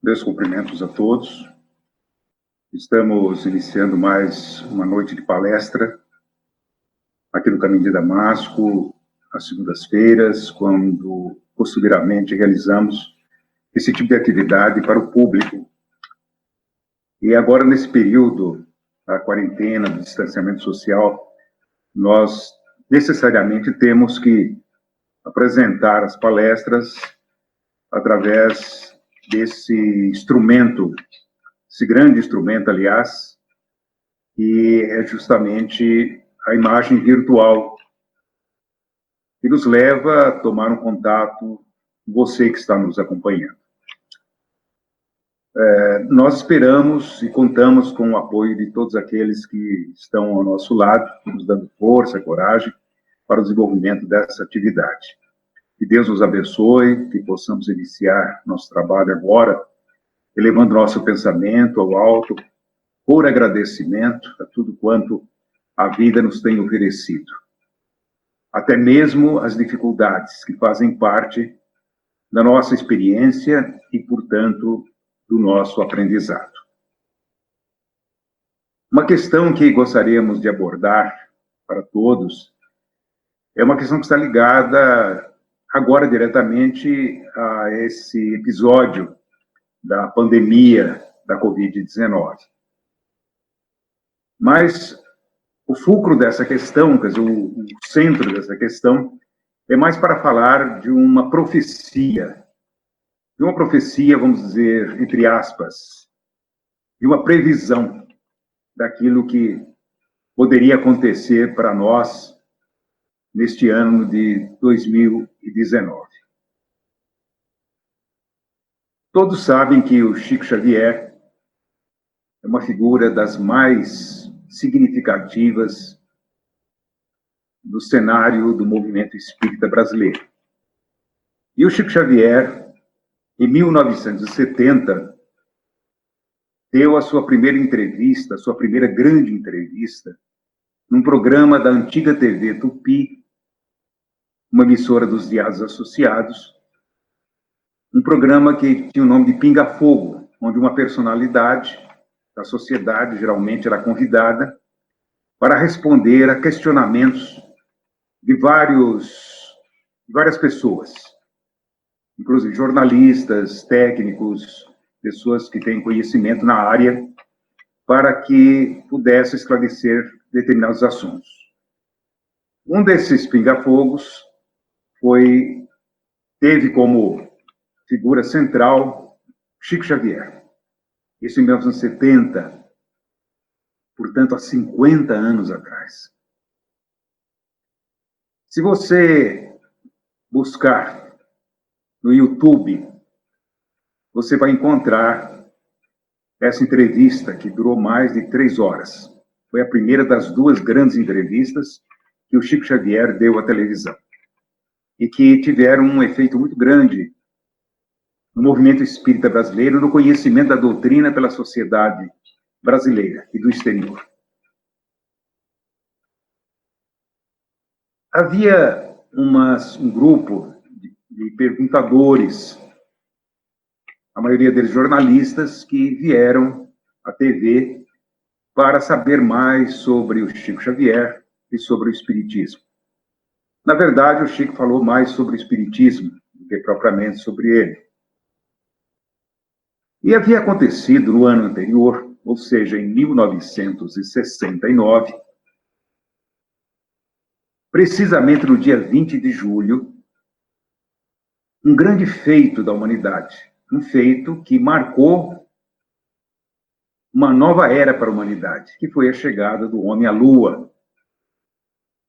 Meus cumprimentos a todos. Estamos iniciando mais uma noite de palestra aqui no Caminho de Damasco, às segundas-feiras, quando costumeiramente realizamos esse tipo de atividade para o público. E agora, nesse período da quarentena, do distanciamento social, nós necessariamente temos que apresentar as palestras através desse instrumento, esse grande instrumento, aliás, que é justamente a imagem virtual, que nos leva a tomar um contato com você que está nos acompanhando. Nós esperamos e contamos com o apoio de todos aqueles que estão ao nosso lado, nos dando força, coragem para o desenvolvimento dessa atividade. Que Deus nos abençoe, que possamos iniciar nosso trabalho agora, elevando nosso pensamento ao alto, por agradecimento a tudo quanto a vida nos tem oferecido. Até mesmo as dificuldades que fazem parte da nossa experiência e, portanto, do nosso aprendizado. Uma questão que gostaríamos de abordar para todos é uma questão que está ligada agora diretamente a esse episódio da pandemia da Covid-19. Mas o fulcro dessa questão, quer dizer, o centro dessa questão, é mais para falar de uma profecia, vamos dizer, entre aspas, de uma previsão daquilo que poderia acontecer para nós neste ano de 2019. Todos sabem que o Chico Xavier é uma figura das mais significativas no cenário do movimento espírita brasileiro. E o Chico Xavier, em 1970, deu a sua primeira entrevista, a sua primeira grande entrevista, num programa da antiga TV Tupi, uma emissora dos Diários Associados, um programa que tinha o nome de Pinga Fogo, onde uma personalidade da sociedade geralmente era convidada para responder a questionamentos de várias pessoas, inclusive jornalistas, técnicos, pessoas que têm conhecimento na área, para que pudesse esclarecer determinados assuntos. Um desses pinga-fogos teve como figura central Chico Xavier. Isso em 1970, portanto, há 50 anos atrás. Se você buscar no YouTube, você vai encontrar essa entrevista que durou mais de 3 horas. Foi a primeira das 2 grandes entrevistas que o Chico Xavier deu à televisão e que tiveram um efeito muito grande no movimento espírita brasileiro, no conhecimento da doutrina pela sociedade brasileira e do exterior. Havia um grupo de perguntadores, a maioria deles jornalistas, que vieram à TV para saber mais sobre o Chico Xavier e sobre o Espiritismo. Na verdade, o Chico falou mais sobre o Espiritismo do que propriamente sobre ele. E havia acontecido no ano anterior, ou seja, em 1969, precisamente no dia 20 de julho, um grande feito da humanidade, um feito que marcou uma nova era para a humanidade, que foi a chegada do homem à Lua.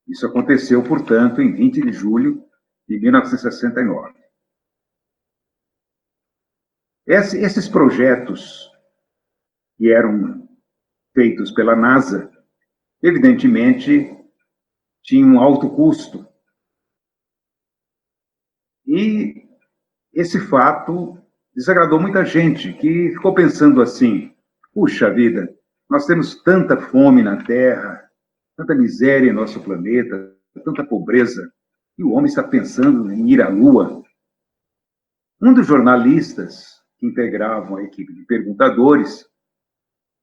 Isso aconteceu, portanto, em 20 de julho de 1969. Esses projetos que eram feitos pela NASA, evidentemente, tinham um alto custo. E esse fato desagradou muita gente, que ficou pensando assim: puxa vida, nós temos tanta fome na Terra, tanta miséria em nosso planeta, tanta pobreza, e o homem está pensando em ir à Lua. Um dos jornalistas que integravam a equipe de perguntadores,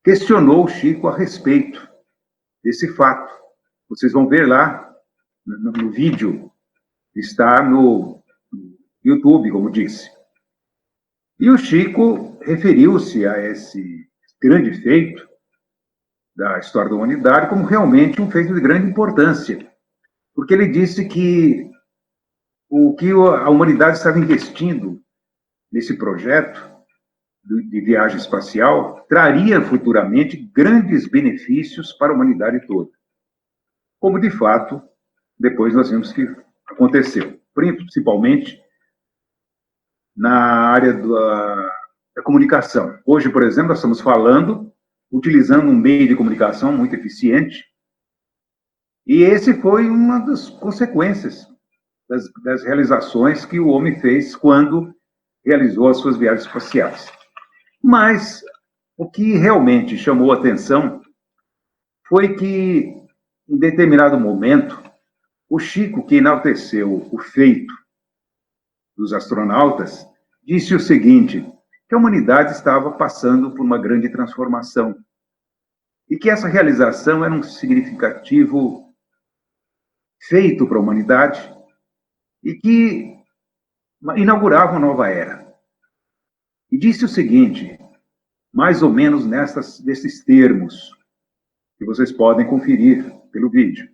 questionou o Chico a respeito desse fato. Vocês vão ver lá no vídeo, está no YouTube, como disse. E o Chico referiu-se a esse grande feito da história da humanidade como realmente um feito de grande importância, porque ele disse que o que a humanidade estava investindo nesse projeto de viagem espacial traria futuramente grandes benefícios para a humanidade toda. Como, de fato, depois nós vimos que aconteceu, principalmente na área da comunicação. Hoje, por exemplo, nós estamos falando, utilizando um meio de comunicação muito eficiente, e esse foi uma das consequências das realizações que o homem fez quando realizou as suas viagens espaciais. Mas o que realmente chamou a atenção foi que, em determinado momento, o Chico, que enalteceu o feito dos astronautas, disse o seguinte, que a humanidade estava passando por uma grande transformação e que essa realização era um significativo feito para a humanidade e que inaugurava uma nova era. E disse o seguinte, mais ou menos nesses termos, que vocês podem conferir pelo vídeo.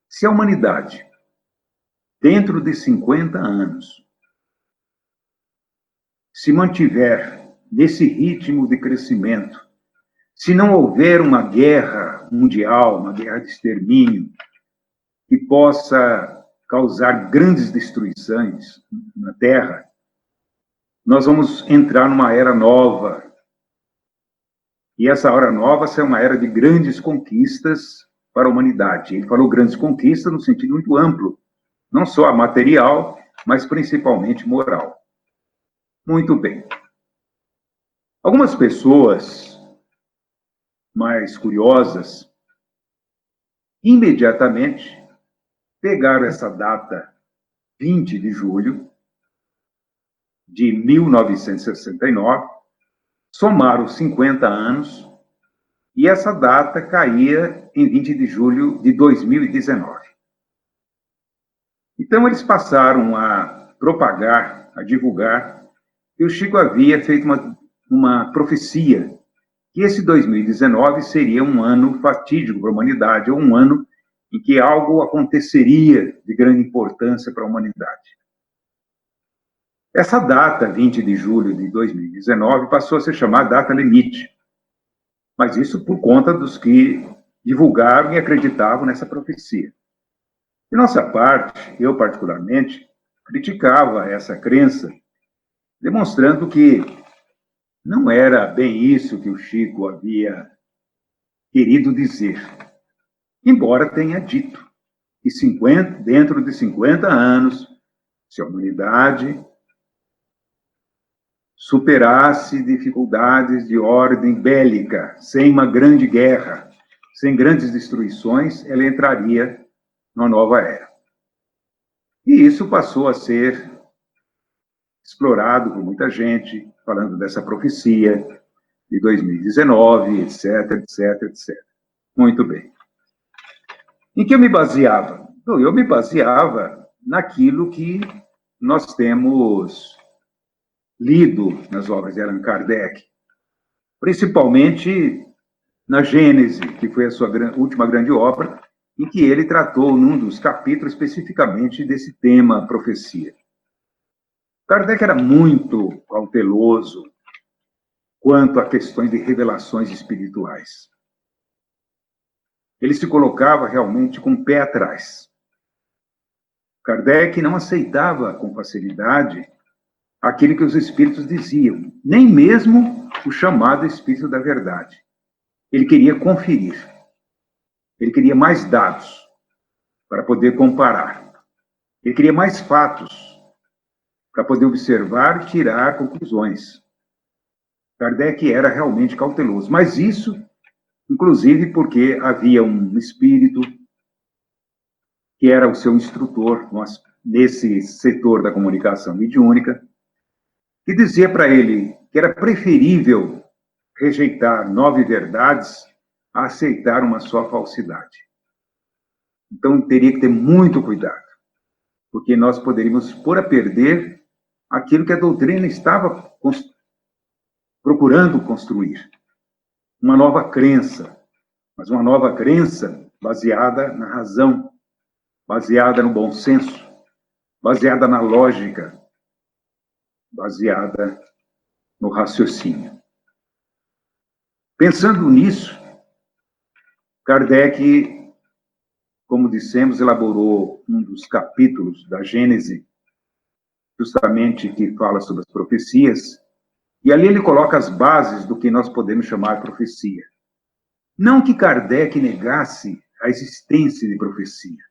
Se a humanidade, dentro de 50 anos, se mantiver nesse ritmo de crescimento, se não houver uma guerra mundial, uma guerra de extermínio, que possa causar grandes destruições na Terra, nós vamos entrar numa era nova. E essa era nova será uma era de grandes conquistas para a humanidade. Ele falou grandes conquistas no sentido muito amplo, não só material, mas principalmente moral. Muito bem. Algumas pessoas mais curiosas, imediatamente pegaram essa data, 20 de julho de 1969, somaram 50 anos, e essa data caía em 20 de julho de 2019. Então, eles passaram a propagar, a divulgar, que o Chico havia feito uma profecia, que esse 2019 seria um ano fatídico para a humanidade, ou um ano em que algo aconteceria de grande importância para a humanidade. Essa data, 20 de julho de 2019, passou a se chamar data limite, mas isso por conta dos que divulgaram e acreditavam nessa profecia. De nossa parte, eu particularmente, criticava essa crença, demonstrando que não era bem isso que o Chico havia querido dizer, embora tenha dito que dentro de 50 anos, se a humanidade superasse dificuldades de ordem bélica, sem uma grande guerra, sem grandes destruições, ela entraria numa nova era. E isso passou a ser explorado por muita gente, falando dessa profecia de 2019, etc, etc, etc. Muito bem. Em que eu me baseava? Eu me baseava naquilo que nós temos lido nas obras de Allan Kardec, principalmente na Gênese, que foi a sua última grande obra, em que ele tratou, num dos capítulos, especificamente desse tema, profecia. Kardec era muito cauteloso quanto a questões de revelações espirituais. Ele se colocava realmente com o pé atrás. Kardec não aceitava com facilidade aquilo que os espíritos diziam, nem mesmo o chamado espírito da verdade. Ele queria conferir. Ele queria mais dados para poder comparar. Ele queria mais fatos para poder observar e tirar conclusões. Kardec era realmente cauteloso, mas isso, inclusive, porque havia um espírito que era o seu instrutor nesse setor da comunicação mediúnica, que dizia para ele que era preferível rejeitar 9 verdades a aceitar uma só falsidade. Então, teria que ter muito cuidado, porque nós poderíamos pôr a perder aquilo que a doutrina estava procurando construir. Uma nova crença, mas uma nova crença baseada na razão, baseada no bom senso, baseada na lógica, baseada no raciocínio. Pensando nisso, Kardec, como dissemos, elaborou um dos capítulos da Gênese, justamente que fala sobre as profecias, e ali ele coloca as bases do que nós podemos chamar profecia. Não que Kardec negasse a existência de profecia.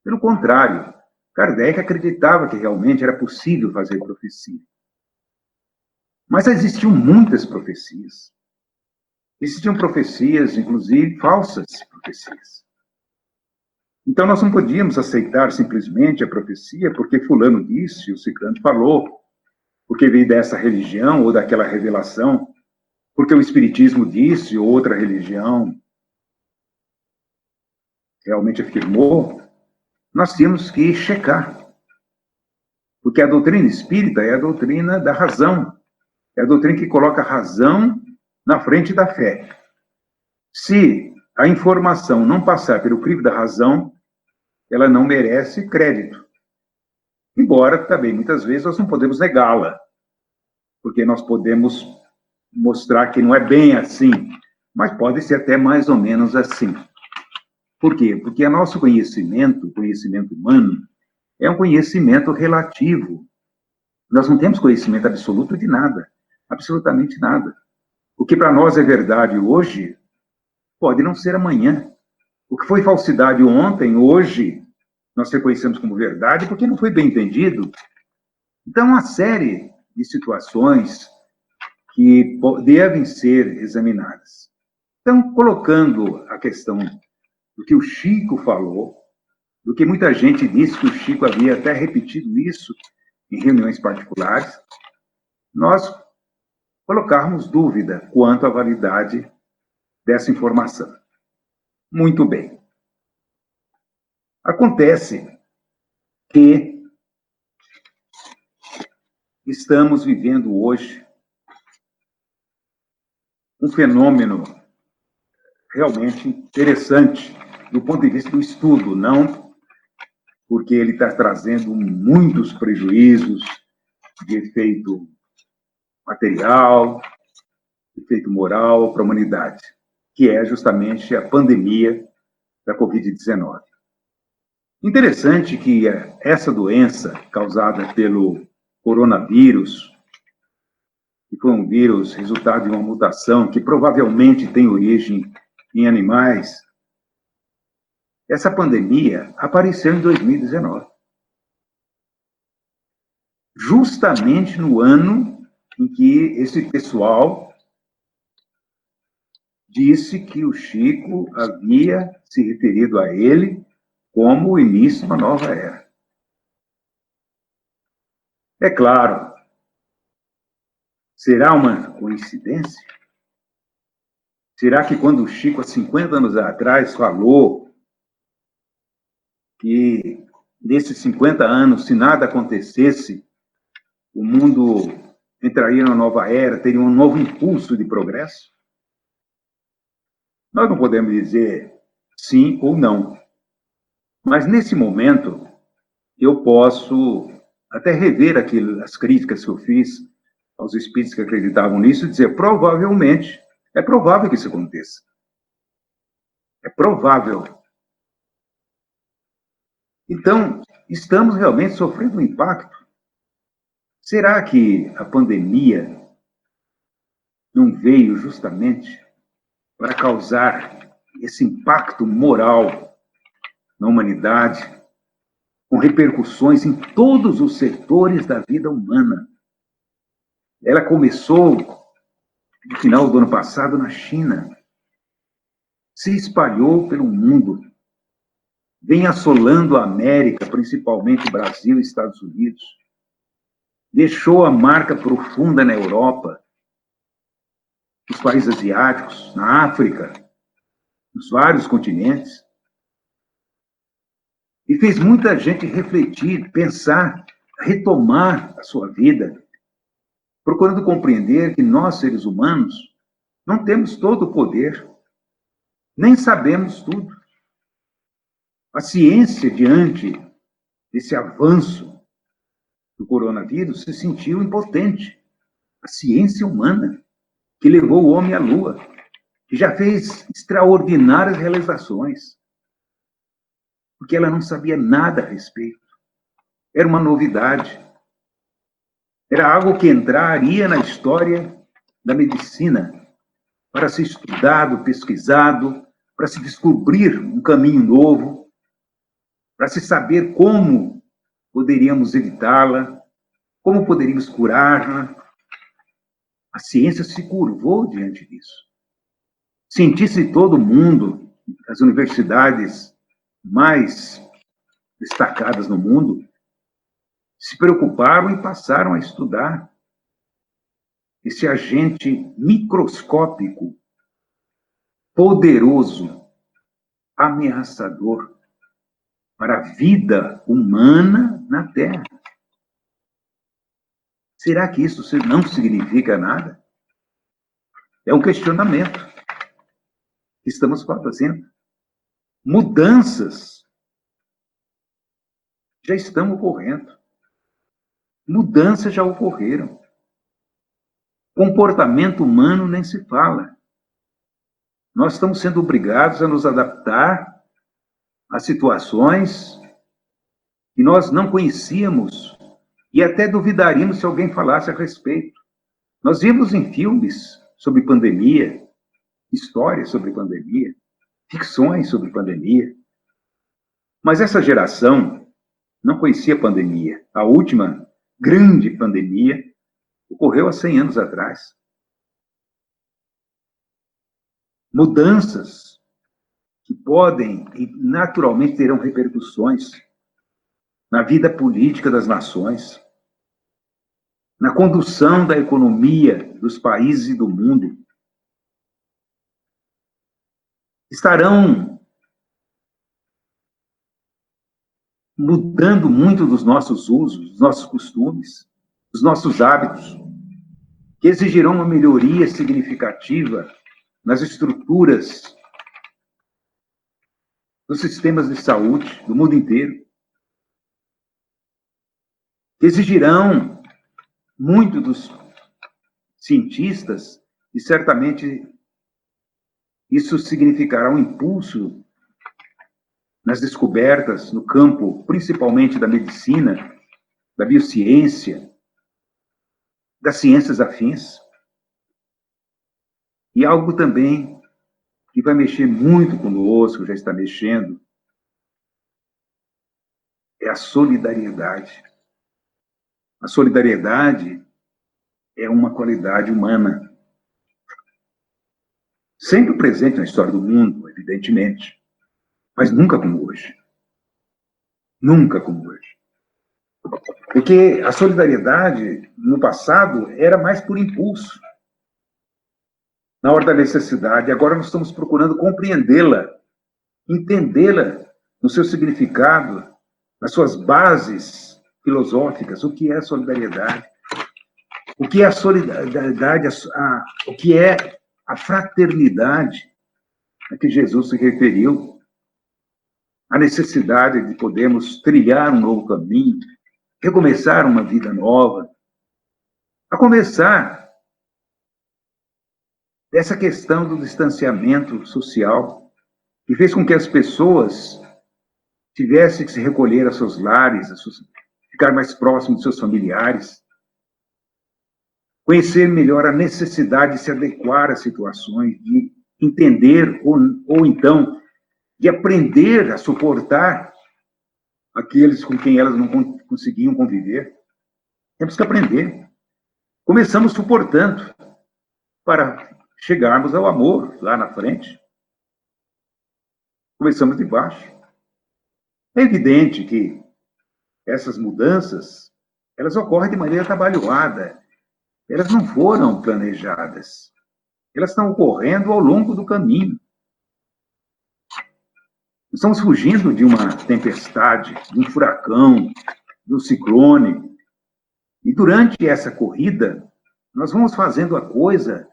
Pelo contrário, Kardec acreditava que realmente era possível fazer profecia. Mas existiam muitas profecias. Existiam profecias, inclusive falsas profecias. Então, nós não podíamos aceitar simplesmente a profecia porque fulano disse, o ciclano falou, porque veio dessa religião ou daquela revelação, porque o espiritismo disse, ou outra religião realmente afirmou. Nós temos que checar. Porque a doutrina espírita é a doutrina da razão. É a doutrina que coloca a razão na frente da fé. Se a informação não passar pelo crivo da razão, ela não merece crédito. Embora também, muitas vezes, nós não podemos negá-la, porque nós podemos mostrar que não é bem assim, mas pode ser até mais ou menos assim. Por quê? Porque o nosso conhecimento, o conhecimento humano, é um conhecimento relativo. Nós não temos conhecimento absoluto de nada, absolutamente nada. O que para nós é verdade hoje, pode não ser amanhã. O que foi falsidade ontem, hoje, nós reconhecemos como verdade porque não foi bem entendido. Então, uma série de situações que devem ser examinadas. Então, colocando a questão do que o Chico falou, do que muita gente disse que o Chico havia até repetido isso em reuniões particulares, nós colocarmos dúvida quanto à validade dessa informação. Muito bem. Acontece que estamos vivendo hoje um fenômeno realmente interessante do ponto de vista do estudo, não porque ele está trazendo muitos prejuízos de efeito material, de efeito moral para a humanidade, que é justamente a pandemia da Covid-19. Interessante que essa doença causada pelo coronavírus, que foi um vírus resultado de uma mutação que provavelmente tem origem em animais, essa pandemia apareceu em 2019. Justamente no ano em que esse pessoal disse que o Chico havia se referido a ele como o início de uma nova era. É claro, será uma coincidência? Será que quando o Chico, há 50 anos atrás, falou que nesses 50 anos, se nada acontecesse, o mundo entraria numa nova era, teria um novo impulso de progresso? Nós não podemos dizer sim ou não. Mas, nesse momento, eu posso até rever as críticas que eu fiz aos espíritos que acreditavam nisso e dizer, provavelmente, é provável que isso aconteça. É provável. Então, estamos realmente sofrendo um impacto. Será que a pandemia não veio justamente para causar esse impacto moral na humanidade, com repercussões em todos os setores da vida humana? Ela começou no final do ano passado na China, se espalhou pelo mundo, vem assolando a América, principalmente Brasil e Estados Unidos. deixou a marca profunda na Europa, nos países asiáticos, na África, nos vários continentes, e fez muita gente refletir, pensar, retomar a sua vida, procurando compreender que nós, seres humanos, não temos todo o poder, nem sabemos tudo. A ciência, diante desse avanço do coronavírus, se sentiu impotente. A ciência humana, que levou o homem à Lua, que já fez extraordinárias realizações, porque ela não sabia nada a respeito. Era uma novidade. Era algo que entraria na história da medicina, para ser estudado, pesquisado, para se descobrir um caminho novo, para se saber como poderíamos evitá-la, como poderíamos curá-la. A ciência se curvou diante disso. Cientistas de todo o mundo, as universidades mais destacadas no mundo, se preocuparam e passaram a estudar esse agente microscópico, poderoso, ameaçador para a vida humana na Terra. Será que isso não significa nada? É um questionamento que estamos fazendo. Mudanças já estão ocorrendo. Mudanças já ocorreram. Comportamento humano nem se fala. Nós estamos sendo obrigados a nos adaptar a situações que nós não conhecíamos e até duvidaríamos se alguém falasse a respeito. Nós vimos em filmes sobre pandemia, histórias sobre pandemia, ficções sobre pandemia, mas essa geração não conhecia pandemia. A última grande pandemia ocorreu há 100 anos atrás. Mudanças que podem e naturalmente terão repercussões na vida política das nações, na condução da economia dos países e do mundo. Estarão mudando muito dos nossos usos, dos nossos costumes, dos nossos hábitos, que exigirão uma melhoria significativa nas estruturas dos sistemas de saúde do mundo inteiro, que exigirão muito dos cientistas e certamente isso significará um impulso nas descobertas no campo, principalmente da medicina, da biociência, das ciências afins. E algo também que vai mexer muito conosco, já está mexendo, é a solidariedade. A solidariedade é uma qualidade humana, sempre presente na história do mundo, evidentemente, mas nunca como hoje. Nunca como hoje. Porque a solidariedade, no passado, era mais por impulso, na hora da necessidade. Agora nós estamos procurando compreendê-la, entendê-la no seu significado, nas suas bases filosóficas. O que é a solidariedade? O que é a solidariedade? O que é a fraternidade a que Jesus se referiu? A necessidade de podermos trilhar um novo caminho, recomeçar uma vida nova. A começar dessa questão do distanciamento social, que fez com que as pessoas tivessem que se recolher aos seus lares, ficar mais próximos dos seus familiares, conhecer melhor a necessidade de se adequar às situações, de entender ou então de aprender a suportar aqueles com quem elas não conseguiam conviver. Temos que aprender. Começamos suportando para chegarmos ao amor lá na frente. Começamos de baixo. É evidente que essas mudanças elas ocorrem de maneira atabalhoada, elas não foram planejadas, elas estão ocorrendo ao longo do caminho. Estamos fugindo de uma tempestade, de um furacão, de um ciclone, e durante essa corrida, nós vamos fazendo a coisa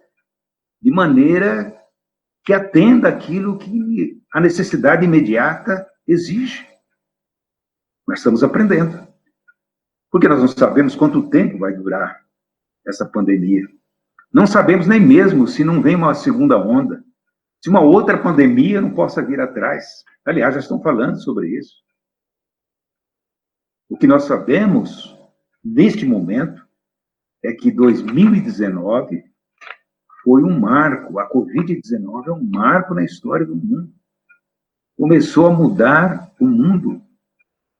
de maneira que atenda aquilo que a necessidade imediata exige. Nós estamos aprendendo. Porque nós não sabemos quanto tempo vai durar essa pandemia. Não sabemos nem mesmo se não vem uma segunda onda, se uma outra pandemia não possa vir atrás. Aliás, já estão falando sobre isso. O que nós sabemos, neste momento, é que 2019 foi um marco, a Covid-19 é um marco na história do mundo. Começou a mudar o mundo,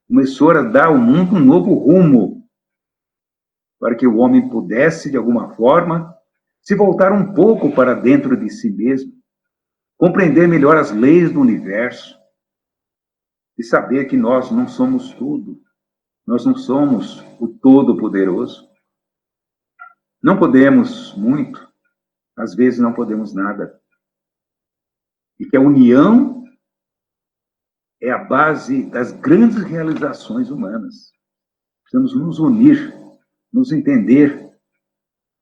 começou a dar ao mundo um novo rumo, para que o homem pudesse, de alguma forma, se voltar um pouco para dentro de si mesmo, compreender melhor as leis do universo e saber que nós não somos tudo, nós não somos o Todo-Poderoso. Não podemos muito, às vezes não podemos nada. E que a união é a base das grandes realizações humanas. Precisamos nos unir, nos entender.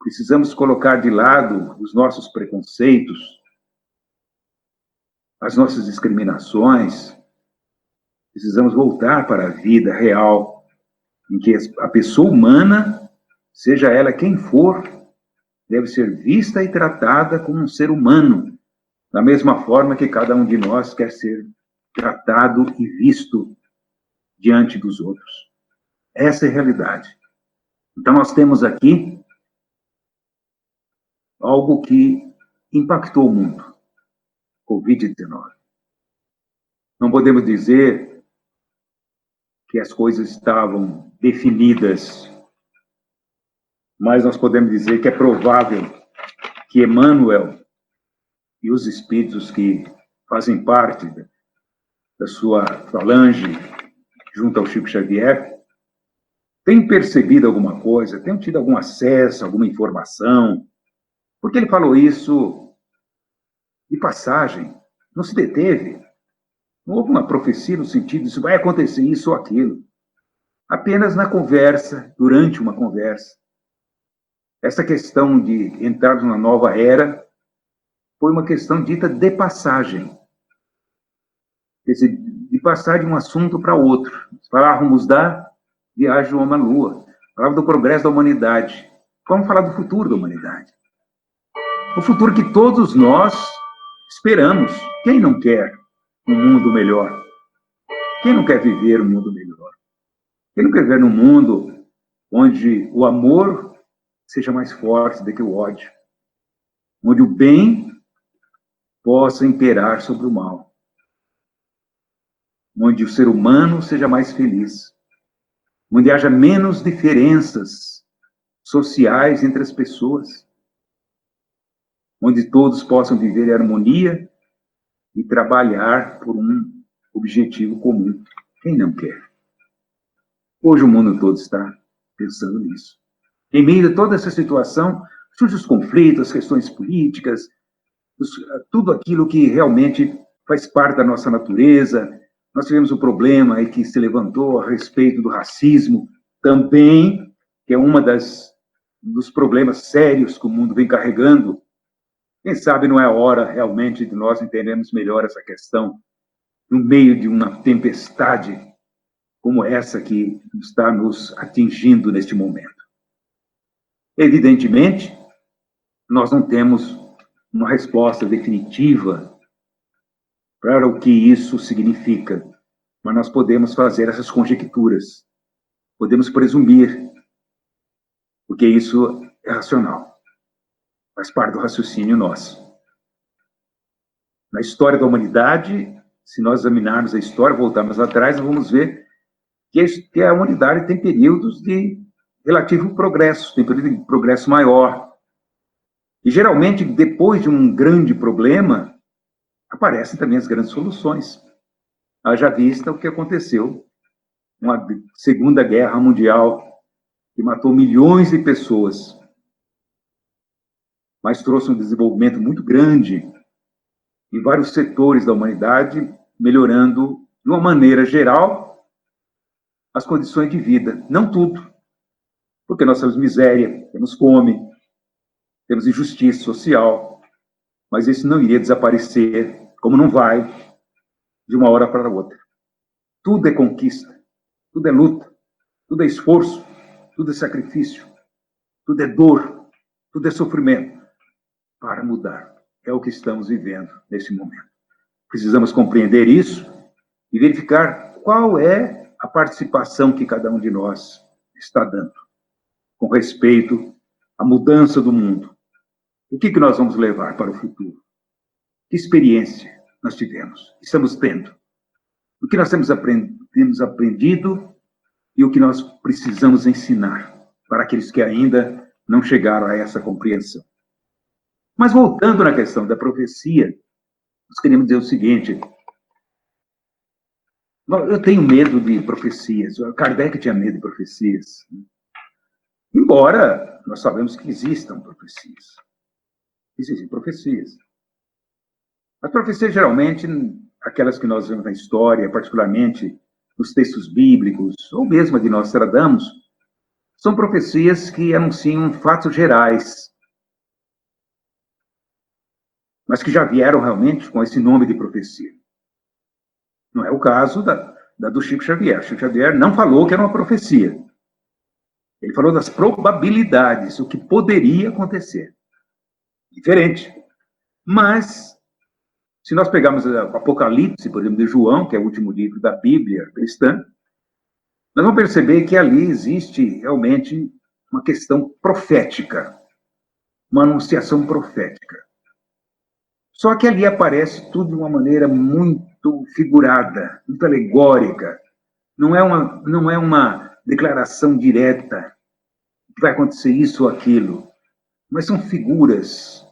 Precisamos colocar de lado os nossos preconceitos, as nossas discriminações. Precisamos voltar para a vida real, em que a pessoa humana, seja ela quem for, deve ser vista e tratada como um ser humano, da mesma forma que cada um de nós quer ser tratado e visto diante dos outros. Essa é a realidade. Então, nós temos aqui algo que impactou o mundo, Covid-19. Não podemos dizer que as coisas estavam definidas, mas nós podemos dizer que é provável que Emmanuel e os espíritos que fazem parte da sua falange, junto ao Chico Xavier, tenham percebido alguma coisa, tenham tido algum acesso, alguma informação, porque ele falou isso de passagem, não se deteve, não houve uma profecia no sentido de se vai acontecer isso ou aquilo. Apenas na conversa, durante uma conversa. Essa questão de entrarmos na nova era foi uma questão dita de passagem. Quer dizer, de passar de um assunto para outro. Falávamos da viagem do homem à Lua, falávamos do progresso da humanidade. Vamos falar do futuro da humanidade. O futuro que todos nós esperamos. Quem não quer um mundo melhor? Quem não quer viver um mundo melhor? Quem não quer viver num mundo onde o amor seja mais forte do que o ódio? Onde o bem possa imperar sobre o mal? Onde o ser humano seja mais feliz? Onde haja menos diferenças sociais entre as pessoas? Onde todos possam viver em harmonia e trabalhar por um objetivo comum. Quem não quer? Hoje o mundo todo está pensando nisso. Em meio a toda essa situação, surgem os conflitos, as questões políticas, tudo aquilo que realmente faz parte da nossa natureza. Nós tivemos um problema aí que se levantou a respeito do racismo, também, que é uma dos problemas sérios que o mundo vem carregando. Quem sabe não é a hora realmente de nós entendermos melhor essa questão, no meio de uma tempestade como essa que está nos atingindo neste momento. Evidentemente, nós não temos uma resposta definitiva para o que isso significa, mas nós podemos fazer essas conjecturas, podemos presumir, porque isso é racional, faz parte do raciocínio nosso. Na história da humanidade, se nós examinarmos a história, voltarmos atrás, nós vamos ver que a humanidade tem períodos de relativo progresso, tem período de progresso maior. E, geralmente, depois de um grande problema, aparecem também as grandes soluções. Haja vista o que aconteceu, uma Segunda Guerra Mundial, que matou milhões de pessoas, mas trouxe um desenvolvimento muito grande em vários setores da humanidade, melhorando, de uma maneira geral, as condições de vida. Não tudo, porque nós temos miséria, temos fome, temos injustiça social, mas isso não iria desaparecer, como não vai, de uma hora para outra. Tudo é conquista, tudo é luta, tudo é esforço, tudo é sacrifício, tudo é dor, tudo é sofrimento para mudar. É o que estamos vivendo nesse momento. Precisamos compreender isso e verificar qual é a participação que cada um de nós está dando com respeito à mudança do mundo. O que nós vamos levar para o futuro? Que experiência nós tivemos, estamos tendo? O que nós temos aprendido e o que nós precisamos ensinar para aqueles que ainda não chegaram a essa compreensão. Mas voltando na questão da profecia, nós queremos dizer o seguinte: eu tenho medo de profecias. Kardec tinha medo de profecias. Embora nós sabemos que existam profecias. Existem profecias. As profecias, geralmente, aquelas que nós vemos na história, particularmente nos textos bíblicos, ou mesmo a de Nostradamus, são profecias que anunciam fatos gerais, mas que já vieram realmente com esse nome de profecia. Não é o caso da do Chico Xavier. Chico Xavier não falou que era uma profecia. Ele falou das probabilidades, o que poderia acontecer. Diferente. Mas, se nós pegarmos o Apocalipse, por exemplo, de João, que é o último livro da Bíblia cristã, nós vamos perceber que ali existe realmente uma questão profética, uma anunciação profética. Só que ali aparece tudo de uma maneira muito figurada, muito alegórica. Não é uma declaração direta que vai acontecer isso ou aquilo, mas são figuras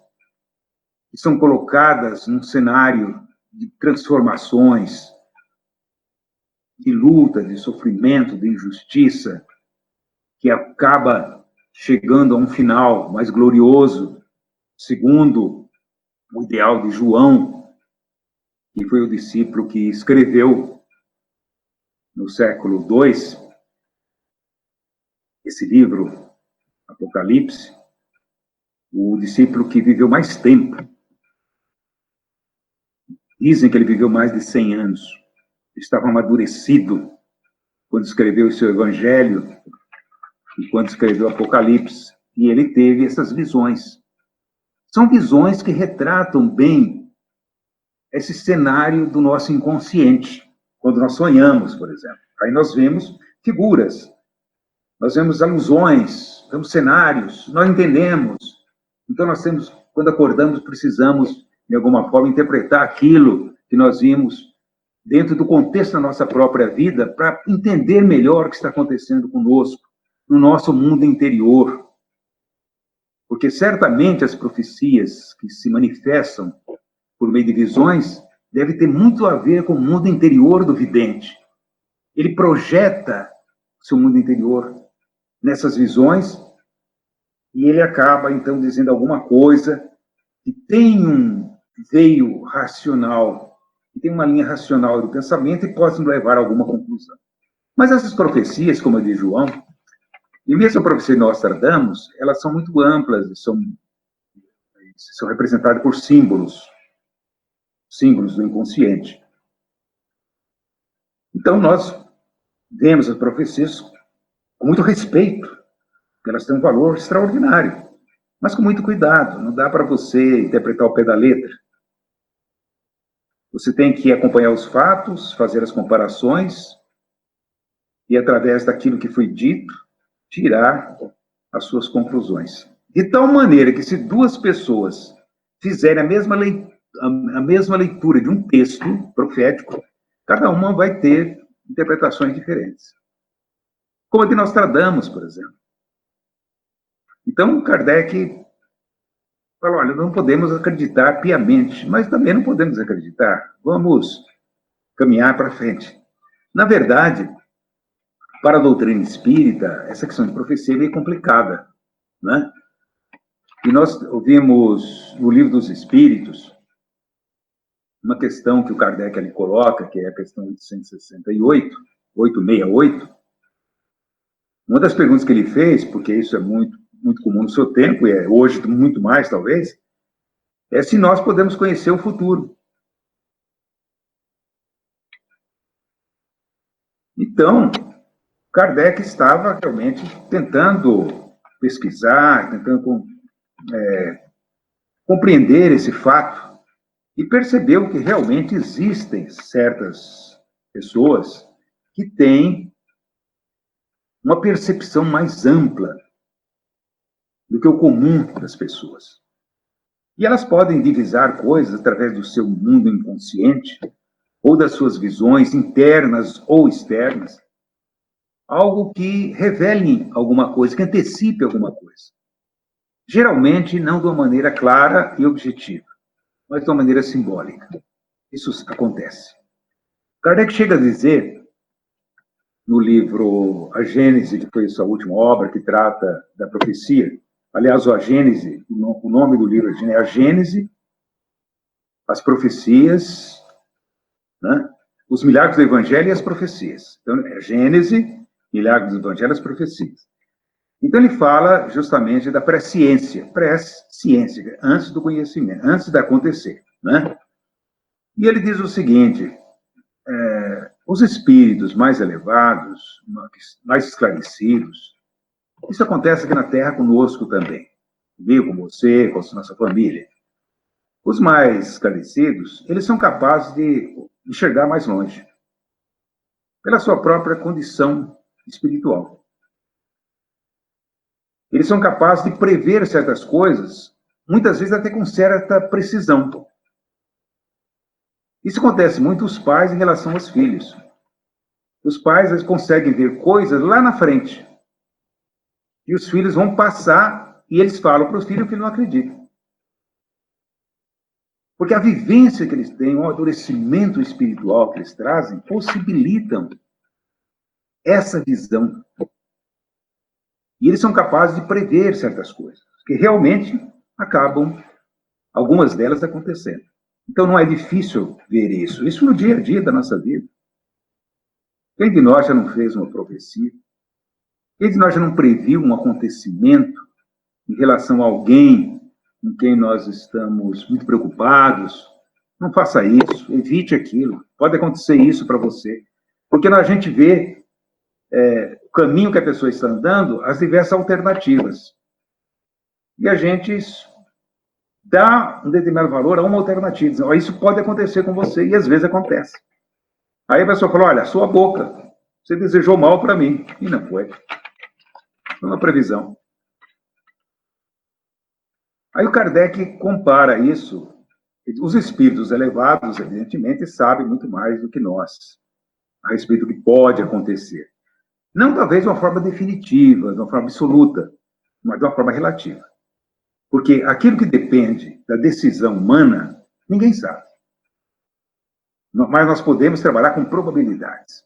que são colocadas num cenário de transformações, de luta, de sofrimento, de injustiça, que acaba chegando a um final mais glorioso, segundo o ideal de João, que foi o discípulo que escreveu no século II esse livro, Apocalipse, o discípulo que viveu mais tempo. Dizem que ele viveu mais de 100 anos. Estava amadurecido quando escreveu o seu evangelho e quando escreveu o Apocalipse. E ele teve essas visões. São visões que retratam bem esse cenário do nosso inconsciente. Quando nós sonhamos, por exemplo. Aí nós vemos figuras, nós vemos alusões, vemos cenários, nós entendemos. Então nós temos, quando acordamos, precisamos, de alguma forma, interpretar aquilo que nós vimos dentro do contexto da nossa própria vida para entender melhor o que está acontecendo conosco, no nosso mundo interior. Porque certamente as profecias que se manifestam por meio de visões devem ter muito a ver com o mundo interior do vidente. Ele projeta o seu mundo interior nessas visões e ele acaba, então, dizendo alguma coisa que tem um veio racional, que tem uma linha racional do pensamento e pode nos levar a alguma conclusão. Mas essas profecias, como a de João, e mesmo a profecia de Nostradamus, elas são muito amplas, são representadas por símbolos do inconsciente. Então, nós vemos as profecias com muito respeito, porque elas têm um valor extraordinário, mas com muito cuidado. Não dá para você interpretar ao pé da letra. Você tem que acompanhar os fatos, fazer as comparações e, através daquilo que foi dito, tirar as suas conclusões. De tal maneira que, se duas pessoas fizerem a mesma leitura de um texto profético, cada uma vai ter interpretações diferentes. Como a de Nostradamus, por exemplo. Então, Kardec falou, olha, não podemos acreditar piamente, mas também não podemos acreditar. Vamos caminhar para frente. Na verdade, Para a doutrina espírita, essa questão de profecia é meio complicada, né? E nós ouvimos no Livro dos Espíritos uma questão que o Kardec ali coloca, que é a questão 868, 868. Uma das perguntas que ele fez, porque isso é muito, muito comum no seu tempo, e é hoje muito mais, talvez, é se nós podemos conhecer o futuro. Então, Kardec estava realmente tentando pesquisar, tentando compreender esse fato e percebeu que realmente existem certas pessoas que têm uma percepção mais ampla do que o comum das pessoas. E elas podem divisar coisas através do seu mundo inconsciente ou das suas visões internas ou externas, algo que revele alguma coisa, que antecipe alguma coisa. Geralmente não de uma maneira clara e objetiva, mas de uma maneira simbólica. Isso acontece. Kardec chega a dizer, no livro A Gênese, que foi a sua última obra, que trata da profecia, aliás, a Gênese, o nome do livro é A Gênese, as profecias, né? Os milagres do Evangelho e as profecias. Então, é Gênese, milagres do Evangelho e as profecias. Então, ele fala justamente da pré-ciência, antes do conhecimento, antes de acontecer, né? E ele diz o seguinte, os espíritos mais elevados, mais esclarecidos, isso acontece aqui na Terra conosco também, comigo, com você, com a nossa família. Os mais esclarecidos, eles são capazes de enxergar mais longe, pela sua própria condição espiritual. Eles são capazes de prever certas coisas, muitas vezes até com certa precisão. Isso acontece muito os pais em relação aos filhos. Os pais eles conseguem ver coisas lá na frente. E os filhos vão passar e eles falam para os filhos que não acreditam. Porque a vivência que eles têm, o amadurecimento espiritual que eles trazem, possibilitam essa visão. E eles são capazes de prever certas coisas, que realmente acabam, algumas delas, acontecendo. Então não é difícil ver isso. Isso no dia a dia da nossa vida. Quem de nós já não fez uma profecia? Quem de nós já não previu um acontecimento em relação a alguém com quem nós estamos muito preocupados? Não faça isso, evite aquilo. Pode acontecer isso para você. Porque a gente vê o caminho que a pessoa está andando, as diversas alternativas. E a gente dá um determinado valor a uma alternativa. Diz, isso pode acontecer com você, e às vezes acontece. Aí a pessoa fala, olha, sua boca, você desejou mal para mim. E não foi. Foi uma previsão. Aí o Kardec compara isso. Os espíritos elevados, evidentemente, sabem muito mais do que nós a respeito do que pode acontecer. Não talvez de uma forma definitiva, de uma forma absoluta, mas de uma forma relativa. Porque aquilo que depende da decisão humana, ninguém sabe. Mas nós podemos trabalhar com probabilidades.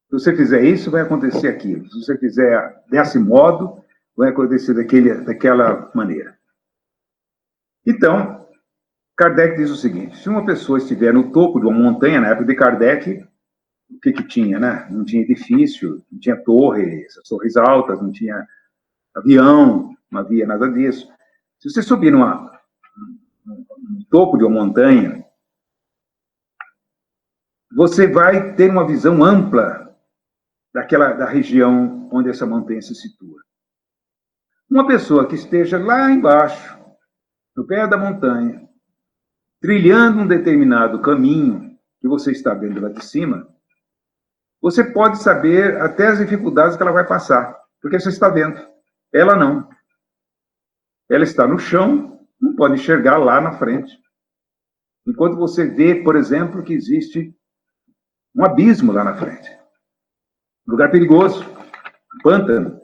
Se você fizer isso, vai acontecer aquilo. Se você fizer desse modo, vai acontecer daquela maneira. Então, Kardec diz o seguinte, se uma pessoa estiver no topo de uma montanha, na época de Kardec, o que tinha, né? Não tinha edifício, não tinha torres altas, não tinha avião, não havia nada disso. Se você subir no topo de uma montanha, você vai ter uma visão ampla da região onde essa montanha se situa. Uma pessoa que esteja lá embaixo, no pé da montanha, trilhando um determinado caminho que você está vendo lá de cima, você pode saber até as dificuldades que ela vai passar, porque você está vendo. Ela não. Ela está no chão, não pode enxergar lá na frente. Enquanto você vê, por exemplo, que existe um abismo lá na frente. Um lugar perigoso, um pântano.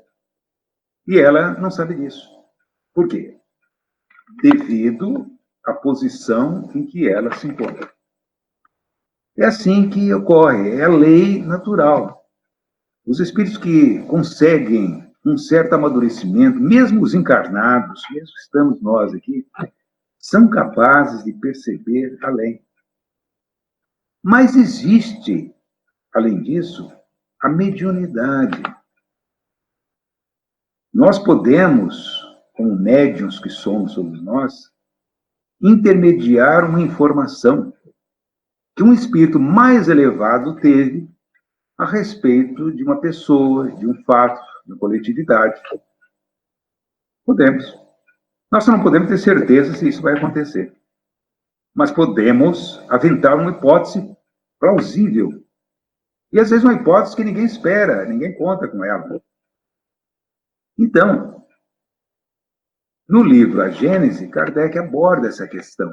E ela não sabe disso. Por quê? Devido à posição em que ela se encontra. É assim que ocorre, é a lei natural. Os espíritos que conseguem um certo amadurecimento, mesmo os encarnados, mesmo que estamos nós aqui, são capazes de perceber além. Mas existe, além disso, a mediunidade. Nós podemos, como médiuns que somos nós, intermediar uma informação que um espírito mais elevado teve a respeito de uma pessoa, de um fato, de uma coletividade. Podemos. Nós não podemos ter certeza se isso vai acontecer. Mas podemos aventar uma hipótese plausível. E às vezes uma hipótese que ninguém espera, ninguém conta com ela. Então, no livro A Gênese, Kardec aborda essa questão.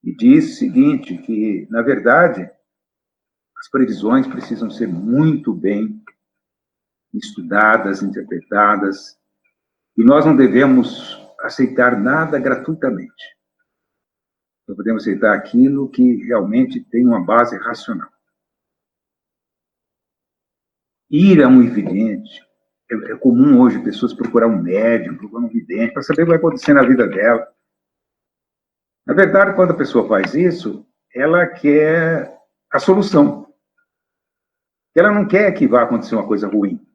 E diz o seguinte, que, na verdade, as previsões precisam ser muito bem estudadas, interpretadas, e nós não devemos aceitar nada gratuitamente. Nós podemos aceitar aquilo que realmente tem uma base racional. Ir a um vidente, é comum hoje pessoas procurar um médium, procurar um vidente, para saber o que vai acontecer na vida dela. Na verdade, quando a pessoa faz isso, ela quer a solução. Ela não quer que vá acontecer uma coisa ruim.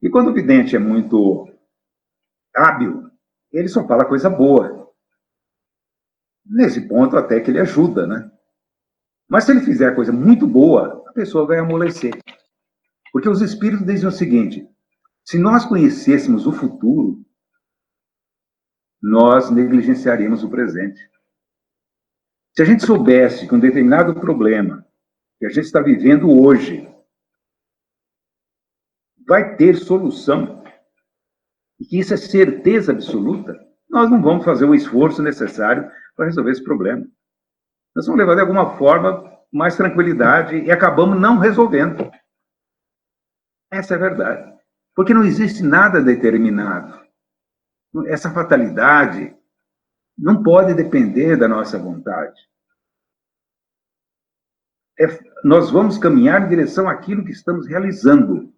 E quando o vidente é muito hábil, ele só fala coisa boa. Nesse ponto, até que ele ajuda, né? Mas se ele fizer coisa muito boa, a pessoa vai amolecer. Porque os espíritos dizem o seguinte: se nós conhecêssemos o futuro, nós negligenciaríamos o presente. Se a gente soubesse que um determinado problema que a gente está vivendo hoje vai ter solução, e que isso é certeza absoluta, nós não vamos fazer o esforço necessário para resolver esse problema. Nós vamos levar, de alguma forma, mais tranquilidade e acabamos não resolvendo. Essa é a verdade. Porque não existe nada determinado. Essa fatalidade não pode depender da nossa vontade. Nós vamos caminhar em direção àquilo que estamos realizando.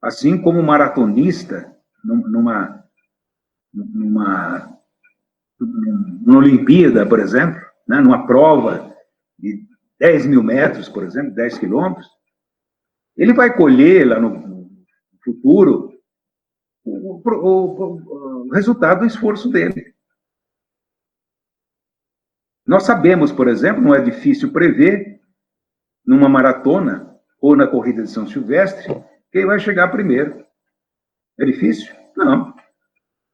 Assim como um maratonista, numa Olimpíada, por exemplo, né, numa prova de 10 mil metros, por exemplo, 10 quilômetros, ele vai colher lá no futuro o resultado do esforço dele. Nós sabemos, por exemplo, não é difícil prever, numa maratona ou na corrida de São Silvestre, quem vai chegar primeiro. É difícil? Não.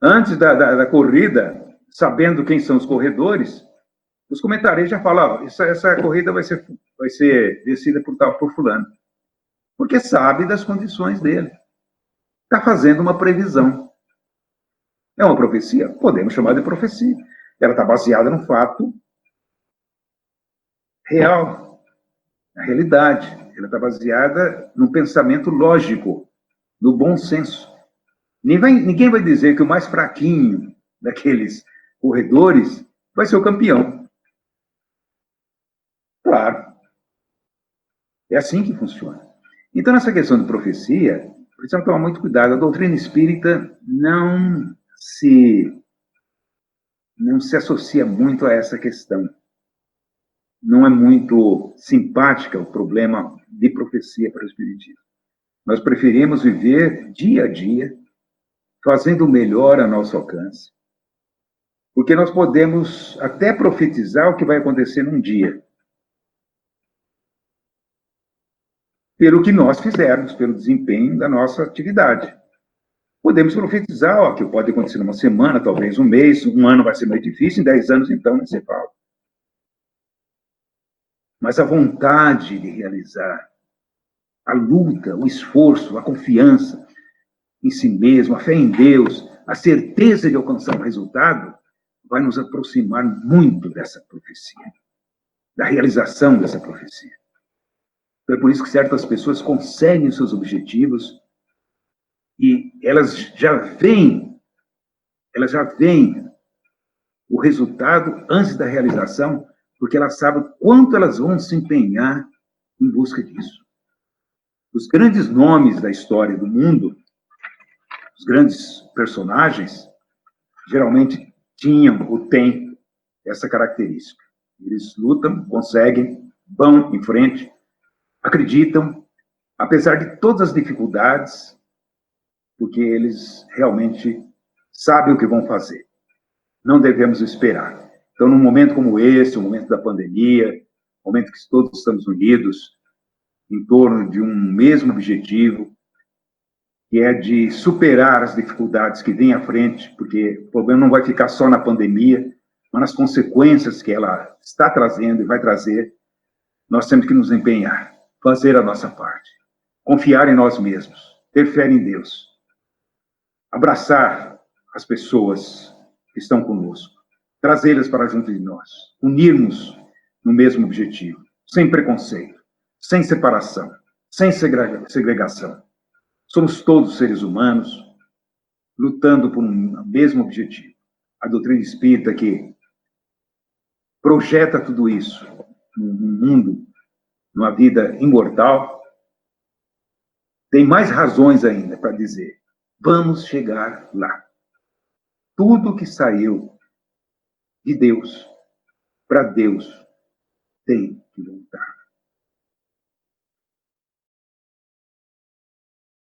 Antes da corrida, sabendo quem são os corredores, os comentaristas já falam, essa corrida vai ser vencida por fulano. Porque sabe das condições dele. Está fazendo uma previsão. É uma profecia? Podemos chamar de profecia. Ela está baseada num fato real, na realidade. Ela está baseada no pensamento lógico, no bom senso. Ninguém vai dizer que o mais fraquinho daqueles corredores vai ser o campeão. Claro. É assim que funciona. Então, nessa questão de profecia, precisamos tomar muito cuidado. A doutrina espírita não se associa muito a essa questão. Não é muito simpática o problema de profecia para o espiritismo. Nós preferimos viver dia a dia, fazendo o melhor a nosso alcance, porque nós podemos até profetizar o que vai acontecer num dia, pelo que nós fizermos, pelo desempenho da nossa atividade. Podemos profetizar o que pode acontecer numa semana, talvez um mês, um ano vai ser mais difícil, em 10 anos, então, nem se fala. Mas a vontade de realizar, a luta, o esforço, a confiança em si mesmo, a fé em Deus, a certeza de alcançar um resultado, vai nos aproximar muito dessa profecia, da realização dessa profecia. Então, é por isso que certas pessoas conseguem os seus objetivos e elas já veem o resultado antes da realização, porque elas sabem o quanto elas vão se empenhar em busca disso. Os grandes nomes da história do mundo, os grandes personagens, geralmente tinham ou têm essa característica. Eles lutam, conseguem, vão em frente, acreditam, apesar de todas as dificuldades, porque eles realmente sabem o que vão fazer. Não devemos esperar. Então, num momento como esse, o momento da pandemia, o momento que todos estamos unidos em torno de um mesmo objetivo, que é de superar as dificuldades que vêm à frente, porque o problema não vai ficar só na pandemia, mas nas consequências que ela está trazendo e vai trazer, nós temos que nos empenhar, fazer a nossa parte, confiar em nós mesmos, ter fé em Deus, abraçar as pessoas que estão conosco, trazê-las para junto de nós, unirmos no mesmo objetivo, sem preconceito, sem separação, sem segregação. Somos todos seres humanos lutando por um mesmo objetivo. A doutrina espírita que projeta tudo isso num mundo, numa vida imortal, tem mais razões ainda para dizer: vamos chegar lá. Tudo que saiu de Deus, para Deus, tem que voltar.